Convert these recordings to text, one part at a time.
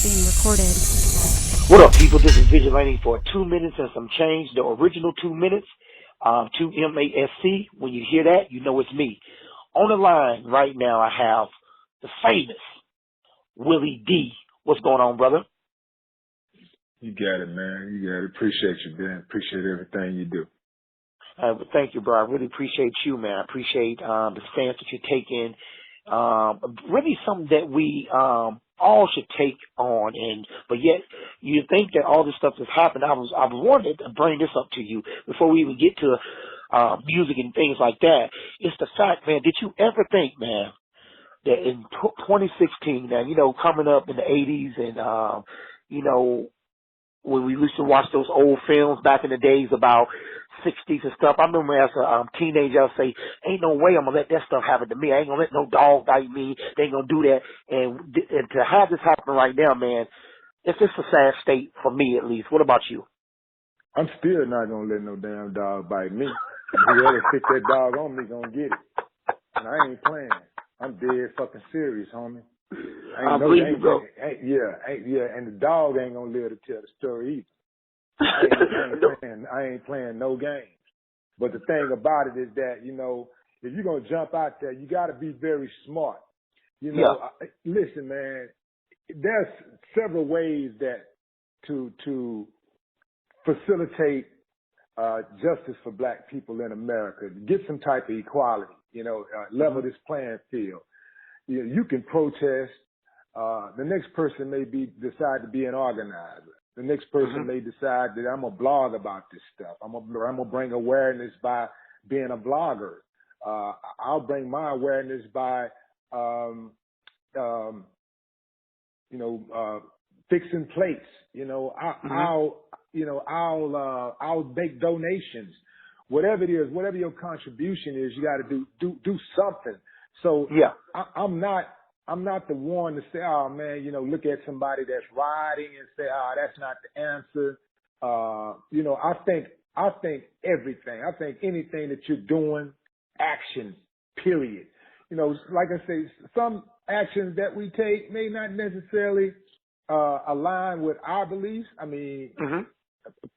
being recorded. What up, people? This is Vigilante for 2 minutes and some change. The original 2 minutes, 2.M.A.S.C. When you hear that, you know it's me. On the line right now, I have the famous Willie D. What's going on, brother? You got it, man. You got it. Appreciate you, man. Appreciate everything you do. Thank you, bro. I really appreciate you, man. I appreciate the stance that you're taking. Really something that we all should take on, but yet you think that all this stuff has happened. I wanted to bring this up to you before we even get to music and things like that. It's the fact, man, did you ever think, man, that in 2016, man, coming up in the 80s and, when we used to watch those old films back in the days about 60s and stuff, I remember as a teenager, I'd say, ain't no way I'm going to let that stuff happen to me. I ain't going to let no dog bite me. They ain't going to do that. And to have this happen right now, man, it's just a sad state for me, at least. What about you? I'm still not going to let no damn dog bite me. Whoever pick that dog on me going to get it. And I ain't playing. I'm dead fucking serious, homie. I believe you, bro. And the dog ain't gonna live to tell the story either. I ain't playing no games. But the thing about it is that, if you're gonna jump out there, you gotta be very smart. Listen, man, there's several ways that to facilitate justice for black people in America, get some type of equality, level this playing field. You can protest. The next person may decide to be an organizer. The next person may decide that I'm gonna blog about this stuff. I'm gonna bring awareness by being a blogger. I'll bring my awareness by, fixing plates. I'll make donations. Whatever it is, whatever your contribution is, you got to do something. So yeah, I'm not the one to say, oh man, look at somebody that's riding and say, oh, that's not the answer. I think everything. I think anything that you're doing, action, period. Like I say, some actions that we take may not necessarily align with our beliefs. I mean,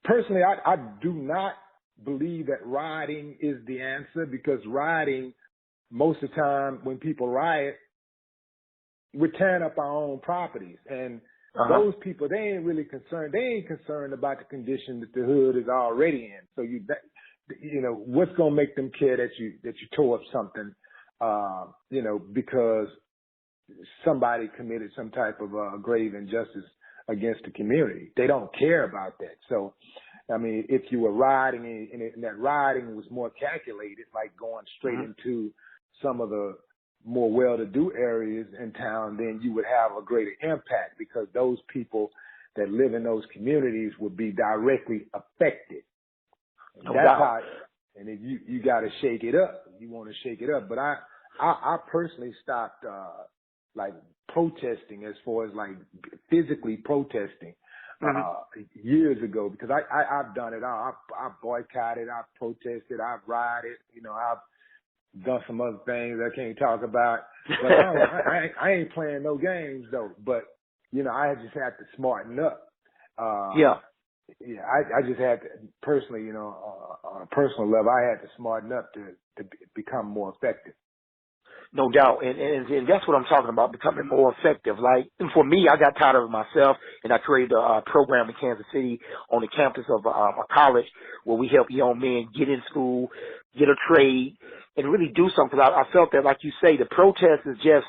personally, I do not believe that riding is the answer, because riding, most of the time when people riot, we're tearing up our own properties. And those people, they ain't really concerned. They ain't concerned about the condition that the hood is already in. So what's going to make them care that you tore up something, because somebody committed some type of grave injustice against the community. They don't care about that. So, I mean, if you were riding and that riding was more calculated, like going straight into some of the more well-to-do areas in town, then you would have a greater impact, because those people that live in those communities would be directly affected. And if you got to shake it up. You want to shake it up. But I personally stopped protesting, as far as like physically protesting, years ago, because I've done it. I boycotted, I've protested, I've rioted, I've done some other things I can't talk about. But I ain't playing no games though. But I just had to smarten up. I just had to personally, on a personal level, I had to smarten up to become more effective. No doubt, and that's what I'm talking about, becoming more effective. Like, and for me, I got tired of it myself, and I created a program in Kansas City on the campus of a college where we help young men get in school, get a trade, and really do something. I felt that, like you say, the protest is just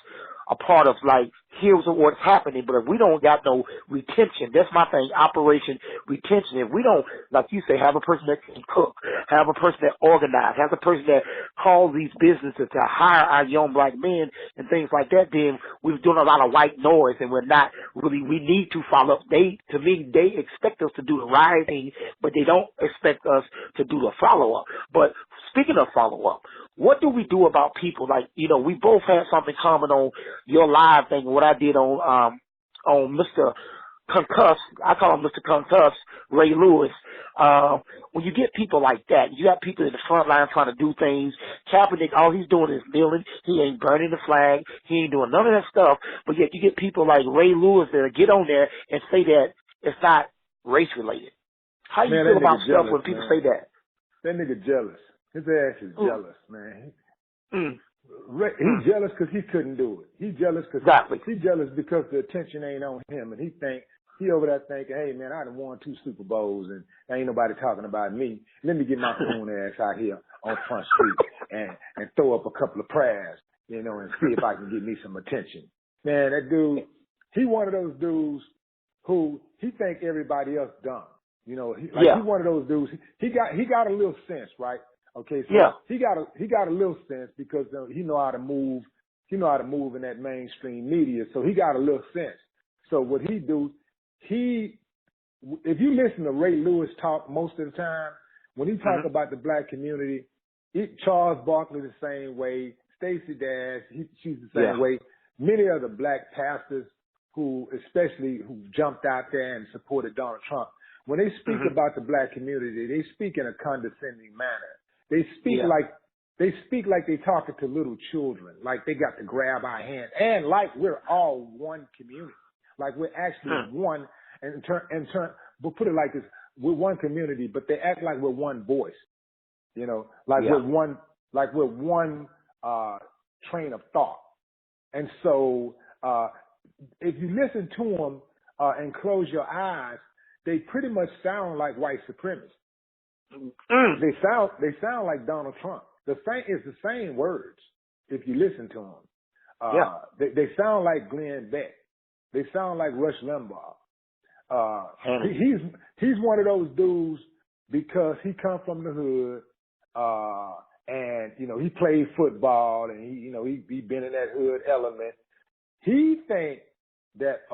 a part of, like, here's what's happening, but if we don't got no retention, that's my thing, Operation Retention. If we don't, like you say, have a person that can cook, have a person that organize, have a person that calls these businesses to hire our young black men and things like that, then we're doing a lot of white noise, and we're not really, we need to follow up. To me, they expect us to do the right thing, but they don't expect us to do the follow-up. But speaking of follow-up, what do we do about people like, we both had something common on your live thing, what I did on Mr. concussed, I call him Mr. Concussed, Ray Lewis. When you get people like that, you got people in the front line trying to do things. Kaepernick, all he's doing is kneeling. He ain't burning the flag. He ain't doing none of that stuff. But yet you get people like Ray Lewis that get on there and say that it's not race related. How you feel about stuff when people say that? That nigga jealous. His ass is jealous, man. He's jealous because he couldn't do it. He's jealous he's jealous because the attention ain't on him, and he over there thinking, hey man, I done won 2 Super Bowls and ain't nobody talking about me. Let me get my coon ass out here on Front Street and throw up a couple of prayers, you know, and see if I can get me some attention. Man, that dude, he one of those dudes who he think everybody else dumb. You know, he's one of those dudes. He got a little sense, right? Okay, so he got a little sense because he know how to move. He know how to move in that mainstream media, so he got a little sense. So what he do, if you listen to Ray Lewis talk most of the time, when he talk about the black community, Charles Barkley the same way, Stacey Dash, she's the same way. Many of the black pastors who jumped out there and supported Donald Trump, when they speak about the black community, they speak in a condescending manner. They speak like they talking to little children, like they got to grab our hand, and like we're all one community, like we're actually one. But put it like this: we're one community, but they act like we're one voice. You know, like we're one train of thought. And so, if you listen to them and close your eyes, they pretty much sound like white supremacists. They sound like Donald Trump. It's the same words if you listen to them. They sound like Glenn Beck. They sound like Rush Limbaugh. He's one of those dudes because he come from the hood, and you know he played football, and he been in that hood element. He think that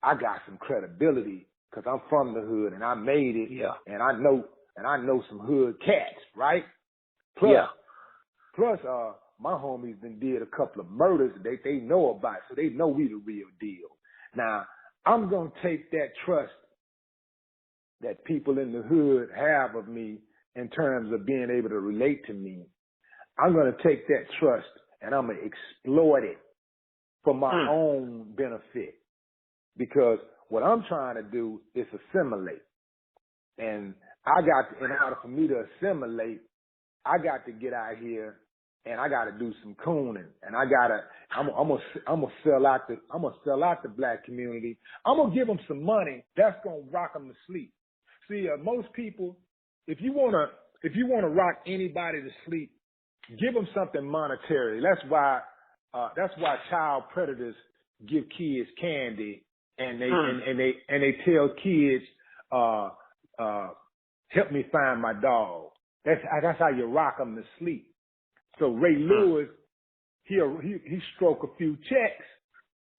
I got some credibility because I'm from the hood and I made it, and I know some hood cats, right? Plus, my homies did a couple of murders that they know about, so they know we the real deal. Now, I'm gonna take that trust that people in the hood have of me in terms of being able to relate to me. I'm gonna take that trust and I'm gonna exploit it for my own benefit. Because what I'm trying to do is assimilate. And in order for me to assimilate, I got to get out here and I got to do some cooning. And I'm gonna sell out the black community. I'm gonna give them some money that's gonna rock them to sleep. See, most people, if you wanna rock anybody to sleep, give them something monetary. That's why child predators give kids candy. And they tell kids, help me find my dog. That's how you rock them to sleep. So Ray Lewis, he stroke a few checks.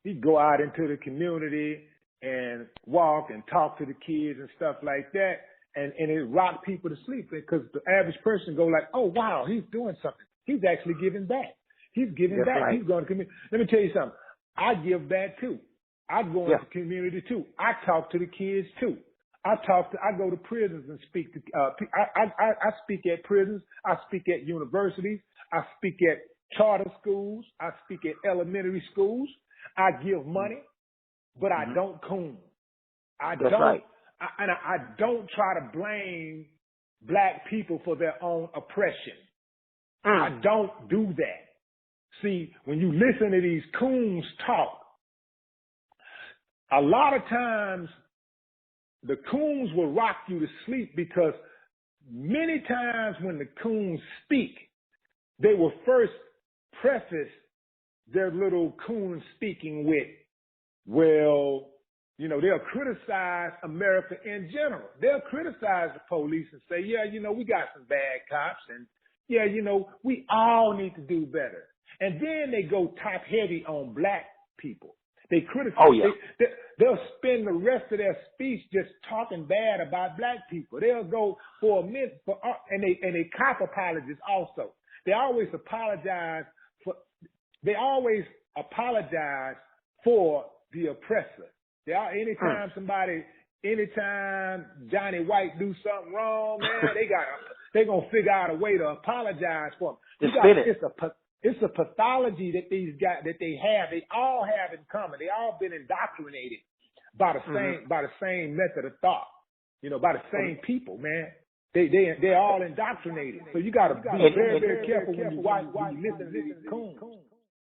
He go out into the community and walk and talk to the kids and stuff like that, and it rock people to sleep because the average person go like, oh wow, he's doing something. He's actually giving back. He's giving back. Right. He's going to community. Let me tell you something. I give back too. I go into the community too. I talk to the kids too. I go to prisons and speak to. I speak at prisons. I speak at universities. I speak at charter schools. I speak at elementary schools. I give money, but I don't coon. I don't try to blame black people for their own oppression. I don't do that. See, when you listen to these coons talk, a lot of times the coons will rock you to sleep because many times when the coons speak, they will first preface their little coon speaking with, well, you know, they'll criticize America in general. They'll criticize the police and say, yeah, you know, we got some bad cops and yeah, you know, we all need to do better. And then they go top heavy on black people. They criticize. Oh, yeah. They'll spend the rest of their speech just talking bad about black people. They'll go for a minute, and they cop apologies also. They always apologize for the oppressor. Anytime Johnny White do something wrong, man, they gonna figure out a way to apologize for him. It's a pathology that these guys that they all have in common. They all been indoctrinated by the same method of thought. By the same people, man. They're all indoctrinated. So you got to be very, very careful when you listen to these coons.